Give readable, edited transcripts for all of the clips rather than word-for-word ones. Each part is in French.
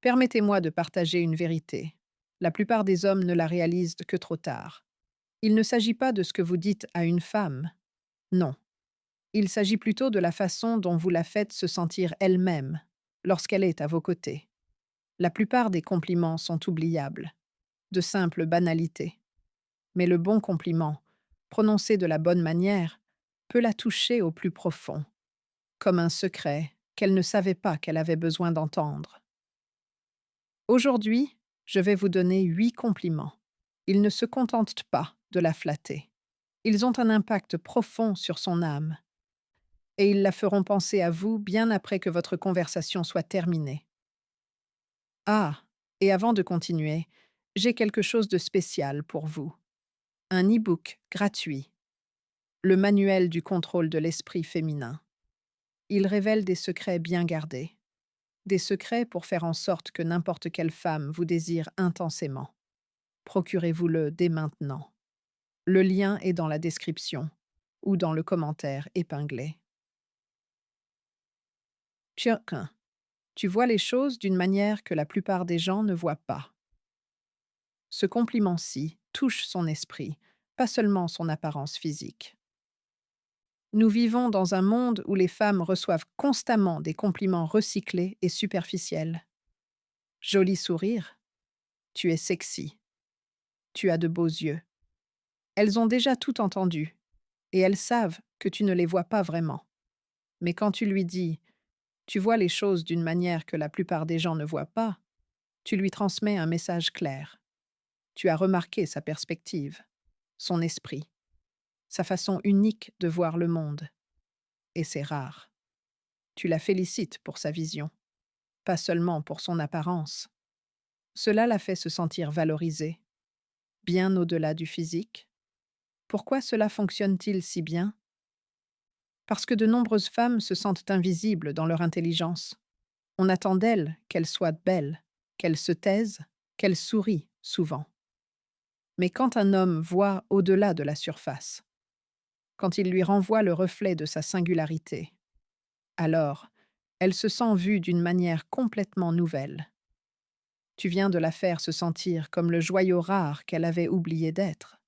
Permettez-moi de partager une vérité. La plupart des hommes ne la réalisent que trop tard. Il ne s'agit pas de ce que vous dites à une femme. Non. Il s'agit plutôt de la façon dont vous la faites se sentir elle-même lorsqu'elle est à vos côtés. La plupart des compliments sont oubliables, de simples banalités. Mais le bon compliment, prononcé de la bonne manière, peut la toucher au plus profond, comme un secret qu'elle ne savait pas qu'elle avait besoin d'entendre. Aujourd'hui, je vais vous donner 8 compliments. Ils ne se contentent pas de la flatter. Ils ont un impact profond sur son âme, et ils la feront penser à vous bien après que votre conversation soit terminée. Ah, et avant de continuer, j'ai quelque chose de spécial pour vous. Un e-book gratuit, le manuel du contrôle de l'esprit féminin. Il révèle des secrets bien gardés, des secrets pour faire en sorte que n'importe quelle femme vous désire intensément. Procurez-vous-le dès maintenant. Le lien est dans la description ou dans le commentaire épinglé. Chacun. Tu vois les choses d'une manière que la plupart des gens ne voient pas. Ce compliment-ci touche son esprit, pas seulement son apparence physique. Nous vivons dans un monde où les femmes reçoivent constamment des compliments recyclés et superficiels. Joli sourire, tu es sexy, tu as de beaux yeux. Elles ont déjà tout entendu, et elles savent que tu ne les vois pas vraiment. Mais quand tu lui dis tu vois les choses d'une manière que la plupart des gens ne voient pas, tu lui transmets un message clair. Tu as remarqué sa perspective, son esprit, sa façon unique de voir le monde. Et c'est rare. Tu la félicites pour sa vision, pas seulement pour son apparence. Cela la fait se sentir valorisée, bien au-delà du physique. Pourquoi cela fonctionne-t-il si bien? Parce que de nombreuses femmes se sentent invisibles dans leur intelligence. On attend d'elles qu'elles soient belles, qu'elles se taisent, qu'elles sourient souvent. Mais quand un homme voit au-delà de la surface, quand il lui renvoie le reflet de sa singularité, alors elle se sent vue d'une manière complètement nouvelle. Tu viens de la faire se sentir comme le joyau rare qu'elle avait oublié d'être.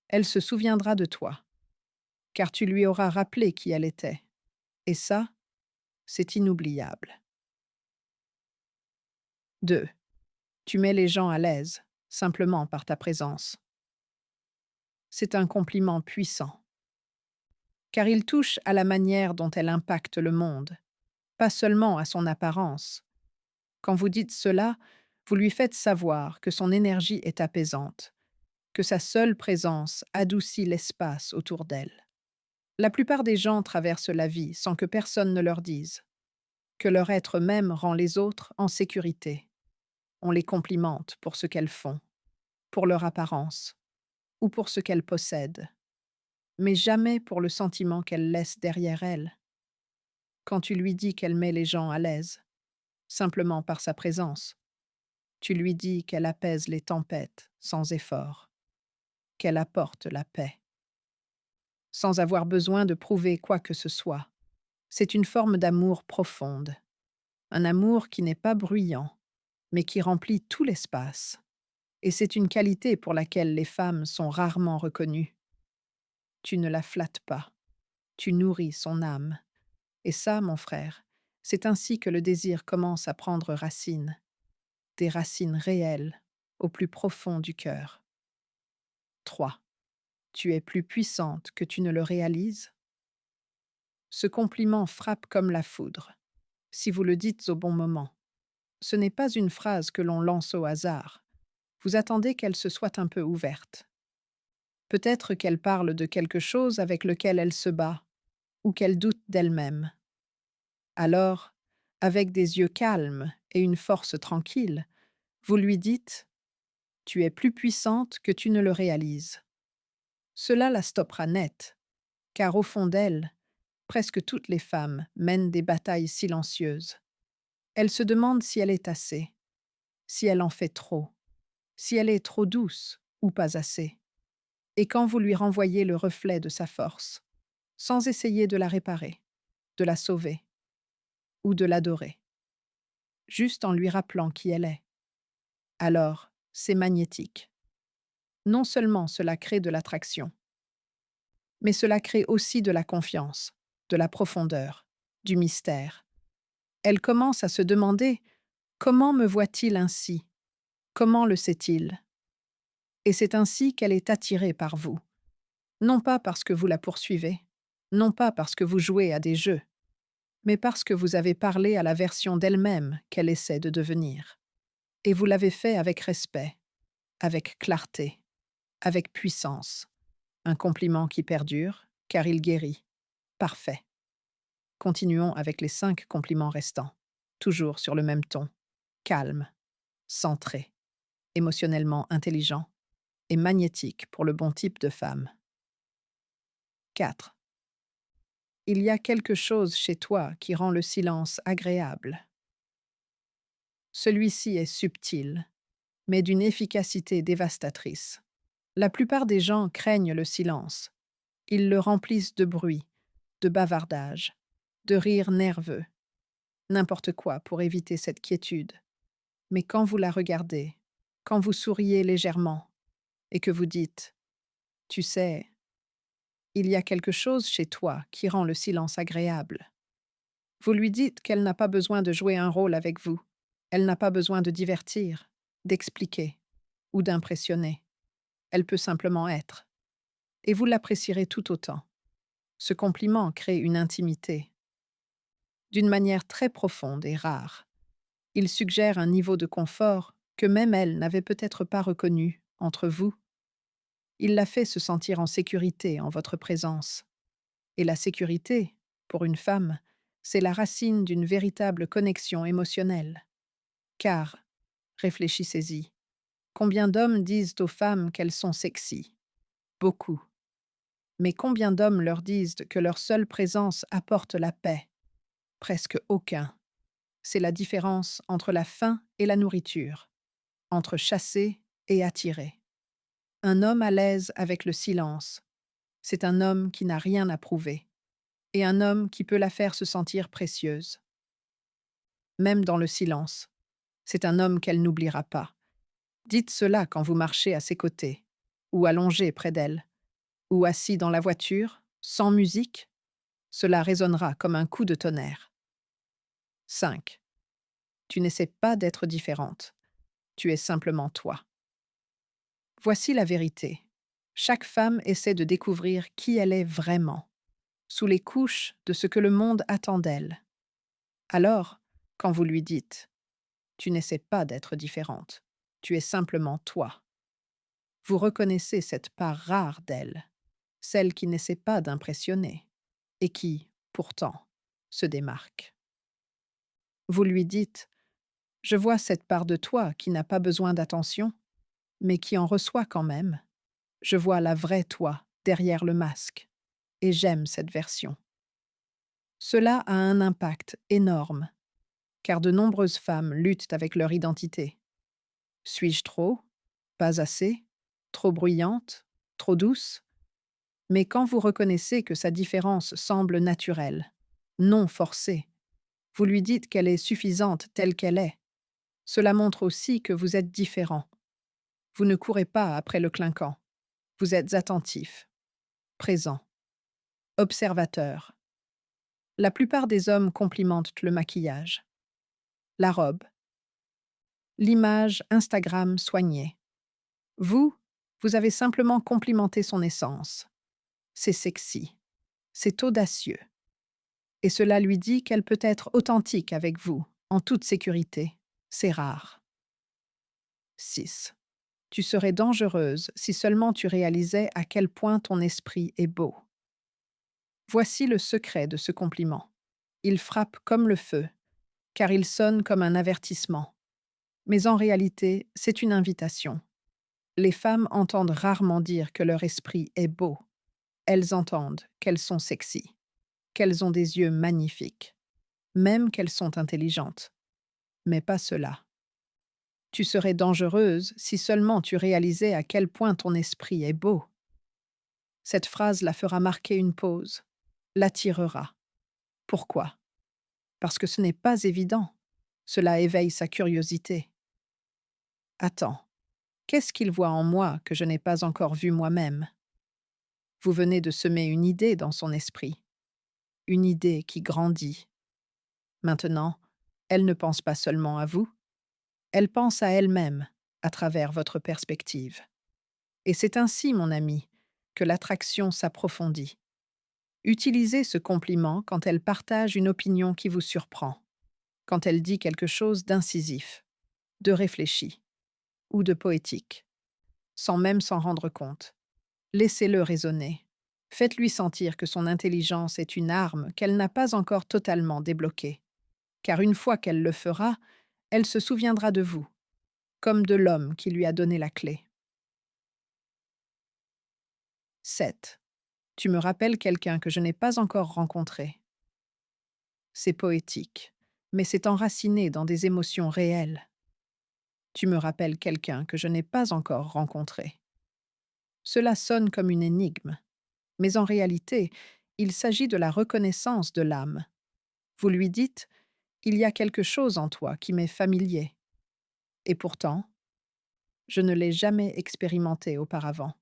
Elle se souviendra de toi, car tu lui auras rappelé qui elle était. Et ça, c'est inoubliable. 2. Tu mets les gens à l'aise, simplement par ta présence. C'est un compliment puissant, car il touche à la manière dont elle impacte le monde, pas seulement à son apparence. Quand vous dites cela, vous lui faites savoir que son énergie est apaisante, que sa seule présence adoucit l'espace autour d'elle. La plupart des gens traversent la vie sans que personne ne leur dise, que leur être même rend les autres en sécurité. On les complimente pour ce qu'elles font, pour leur apparence, ou pour ce qu'elles possèdent, mais jamais pour le sentiment qu'elles laissent derrière elles. Quand tu lui dis qu'elle met les gens à l'aise, simplement par sa présence, tu lui dis qu'elle apaise les tempêtes sans effort, qu'elle apporte la paix, sans avoir besoin de prouver quoi que ce soit. C'est une forme d'amour profonde, un amour qui n'est pas bruyant, mais qui remplit tout l'espace. Et c'est une qualité pour laquelle les femmes sont rarement reconnues. Tu ne la flattes pas, tu nourris son âme. Et ça, mon frère, c'est ainsi que le désir commence à prendre racine, des racines réelles, au plus profond du cœur. 3. Tu es plus puissante que tu ne le réalises? Ce compliment frappe comme la foudre, si vous le dites au bon moment. Ce n'est pas une phrase que l'on lance au hasard. Vous attendez qu'elle se soit un peu ouverte. Peut-être qu'elle parle de quelque chose avec lequel elle se bat, ou qu'elle doute d'elle-même. Alors, avec des yeux calmes et une force tranquille, vous lui dites « Tu es plus puissante que tu ne le réalises ». Cela la stoppera net, car au fond d'elle, presque toutes les femmes mènent des batailles silencieuses. Elles se demandent si elle est assez, si elle en fait trop, si elle est trop douce ou pas assez. Et quand vous lui renvoyez le reflet de sa force, sans essayer de la réparer, de la sauver ou de l'adorer, juste en lui rappelant qui elle est. Alors, c'est magnétique. Non seulement cela crée de l'attraction, mais cela crée aussi de la confiance, de la profondeur, du mystère. Elle commence à se demander: comment me voit-il ainsi? Comment le sait-il? Et c'est ainsi qu'elle est attirée par vous. Non pas parce que vous la poursuivez, non pas parce que vous jouez à des jeux, mais parce que vous avez parlé à la version d'elle-même qu'elle essaie de devenir. Et vous l'avez fait avec respect, avec clarté, avec puissance. Un compliment qui perdure, car il guérit. Parfait. Continuons avec les 5 compliments restants. Toujours sur le même ton. Calme, centré, émotionnellement intelligent et magnétique pour le bon type de femme. 4. Il y a quelque chose chez toi qui rend le silence agréable. Celui-ci est subtil, mais d'une efficacité dévastatrice. La plupart des gens craignent le silence. Ils le remplissent de bruit, de bavardage, de rires nerveux, n'importe quoi pour éviter cette quiétude. Mais quand vous la regardez, quand vous souriez légèrement et que vous dites: tu sais, il y a quelque chose chez toi qui rend le silence agréable. Vous lui dites qu'elle n'a pas besoin de jouer un rôle avec vous. Elle n'a pas besoin de divertir, d'expliquer ou d'impressionner. Elle peut simplement être. Et vous l'apprécierez tout autant. Ce compliment crée une intimité, d'une manière très profonde et rare. Il suggère un niveau de confort que même elle n'avait peut-être pas reconnu entre vous. Il la fait se sentir en sécurité en votre présence. Et la sécurité, pour une femme, c'est la racine d'une véritable connexion émotionnelle. Car, réfléchissez-y, combien d'hommes disent aux femmes qu'elles sont sexy? Beaucoup. Mais combien d'hommes leur disent que leur seule présence apporte la paix? Presque aucun. C'est la différence entre la faim et la nourriture, entre chasser et attirer. Un homme à l'aise avec le silence, c'est un homme qui n'a rien à prouver, et un homme qui peut la faire se sentir précieuse. Même dans le silence, c'est un homme qu'elle n'oubliera pas. Dites cela quand vous marchez à ses côtés, ou allongé près d'elle, ou assis dans la voiture, sans musique, cela résonnera comme un coup de tonnerre. 5. Tu n'essaies pas d'être différente. Tu es simplement toi. Voici la vérité. Chaque femme essaie de découvrir qui elle est vraiment, sous les couches de ce que le monde attend d'elle. Alors, quand vous lui dites: tu n'essaies pas d'être différente, tu es simplement toi, vous reconnaissez cette part rare d'elle, celle qui n'essaie pas d'impressionner, et qui, pourtant, se démarque. Vous lui dites: je vois cette part de toi qui n'a pas besoin d'attention, mais qui en reçoit quand même. Je vois la vraie toi derrière le masque, et j'aime cette version. Cela a un impact énorme, car de nombreuses femmes luttent avec leur identité. Suis-je trop? Pas assez? Trop bruyante? Trop douce? Mais quand vous reconnaissez que sa différence semble naturelle, non forcée, vous lui dites qu'elle est suffisante telle qu'elle est. Cela montre aussi que vous êtes différent. Vous ne courez pas après le clinquant. Vous êtes attentif, présent, observateur. La plupart des hommes complimentent le maquillage, la robe, l'image Instagram soignée. Vous, vous avez simplement complimenté son essence. C'est sexy, c'est audacieux. Et cela lui dit qu'elle peut être authentique avec vous, en toute sécurité. C'est rare. 6. Tu serais dangereuse si seulement tu réalisais à quel point ton esprit est beau. Voici le secret de ce compliment. Il frappe comme le feu, car il sonne comme un avertissement. Mais en réalité, c'est une invitation. Les femmes entendent rarement dire que leur esprit est beau. Elles entendent qu'elles sont sexy, qu'elles ont des yeux magnifiques, même qu'elles sont intelligentes. Mais pas cela. Tu serais dangereuse si seulement tu réalisais à quel point ton esprit est beau. Cette phrase la fera marquer une pause, l'attirera. Pourquoi? Parce que ce n'est pas évident. Cela éveille sa curiosité. Attends, qu'est-ce qu'il voit en moi que je n'ai pas encore vu moi-même? Vous venez de semer une idée dans son esprit, une idée qui grandit. Maintenant, elle ne pense pas seulement à vous, elle pense à elle-même à travers votre perspective. Et c'est ainsi, mon ami, que l'attraction s'approfondit. Utilisez ce compliment quand elle partage une opinion qui vous surprend, quand elle dit quelque chose d'incisif, de réfléchi ou de poétique, sans même s'en rendre compte. Laissez-le raisonner. Faites-lui sentir que son intelligence est une arme qu'elle n'a pas encore totalement débloquée, car une fois qu'elle le fera, elle se souviendra de vous, comme de l'homme qui lui a donné la clé. 7. Tu me rappelles quelqu'un que je n'ai pas encore rencontré. C'est poétique, mais c'est enraciné dans des émotions réelles. Tu me rappelles quelqu'un que je n'ai pas encore rencontré. Cela sonne comme une énigme, mais en réalité, il s'agit de la reconnaissance de l'âme. Vous lui dites: il y a quelque chose en toi qui m'est familier. Et pourtant, je ne l'ai jamais expérimenté auparavant.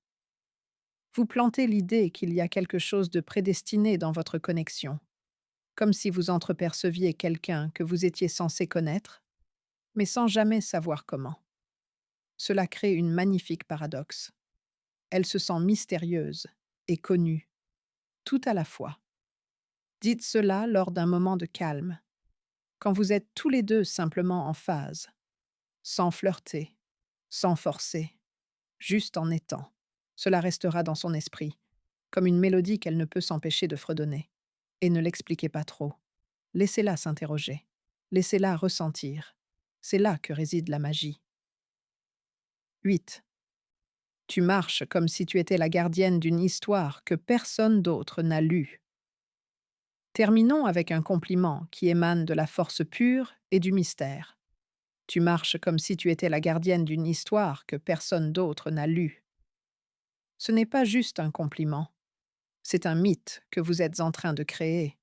Vous plantez l'idée qu'il y a quelque chose de prédestiné dans votre connexion, comme si vous entreperceviez quelqu'un que vous étiez censé connaître, mais sans jamais savoir comment. Cela crée une magnifique paradoxe. Elle se sent mystérieuse et connue, tout à la fois. Dites cela lors d'un moment de calme, quand vous êtes tous les deux simplement en phase, sans flirter, sans forcer, juste en étant. Cela restera dans son esprit, comme une mélodie qu'elle ne peut s'empêcher de fredonner. Et ne l'expliquez pas trop. Laissez-la s'interroger. Laissez-la ressentir. C'est là que réside la magie. 8. Tu marches comme si tu étais la gardienne d'une histoire que personne d'autre n'a lue. Terminons avec un compliment qui émane de la force pure et du mystère. Tu marches comme si tu étais la gardienne d'une histoire que personne d'autre n'a lue. Ce n'est pas juste un compliment, c'est un mythe que vous êtes en train de créer.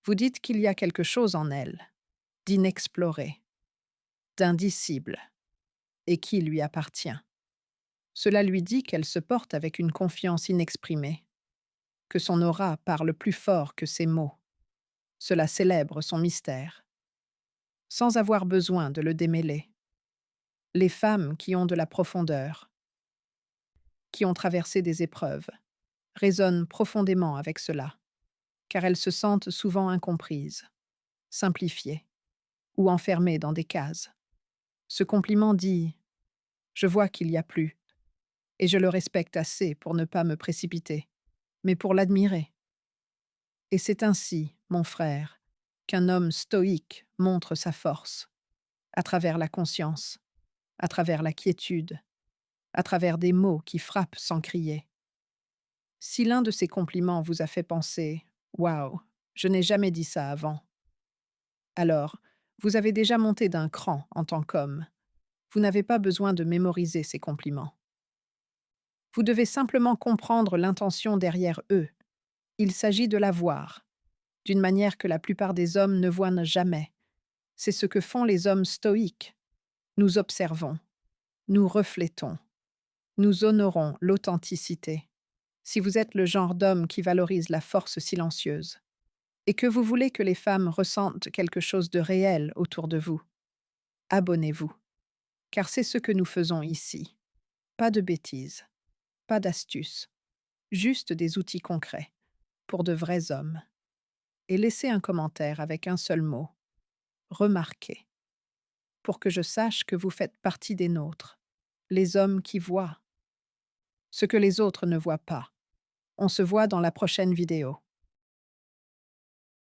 Vous dites qu'il y a quelque chose en elle, d'inexploré, d'indicible, et qui lui appartient. Cela lui dit qu'elle se porte avec une confiance inexprimée, que son aura parle plus fort que ses mots. Cela célèbre son mystère, sans avoir besoin de le démêler. Les femmes qui ont de la profondeur, qui ont traversé des épreuves, résonnent profondément avec cela, car elles se sentent souvent incomprises, simplifiées ou enfermées dans des cases. Ce compliment dit: je vois qu'il y a plus, et je le respecte assez pour ne pas me précipiter, mais pour l'admirer. Et c'est ainsi, mon frère, qu'un homme stoïque montre sa force, à travers la conscience, à travers la quiétude, à travers des mots qui frappent sans crier. Si l'un de ces compliments vous a fait penser: waouh, je n'ai jamais dit ça avant, alors vous avez déjà monté d'un cran en tant qu'homme. Vous n'avez pas besoin de mémoriser ces compliments. Vous devez simplement comprendre l'intention derrière eux. Il s'agit de la voir, d'une manière que la plupart des hommes ne voient jamais. C'est ce que font les hommes stoïques. Nous observons, nous reflétons, nous honorons l'authenticité. Si vous êtes le genre d'homme qui valorise la force silencieuse, et que vous voulez que les femmes ressentent quelque chose de réel autour de vous, abonnez-vous, car c'est ce que nous faisons ici. Pas de bêtises, pas d'astuces, juste des outils concrets, pour de vrais hommes. Et laissez un commentaire avec un seul mot: remarquez, pour que je sache que vous faites partie des nôtres, les hommes qui voient ce que les autres ne voient pas. On se voit dans la prochaine vidéo.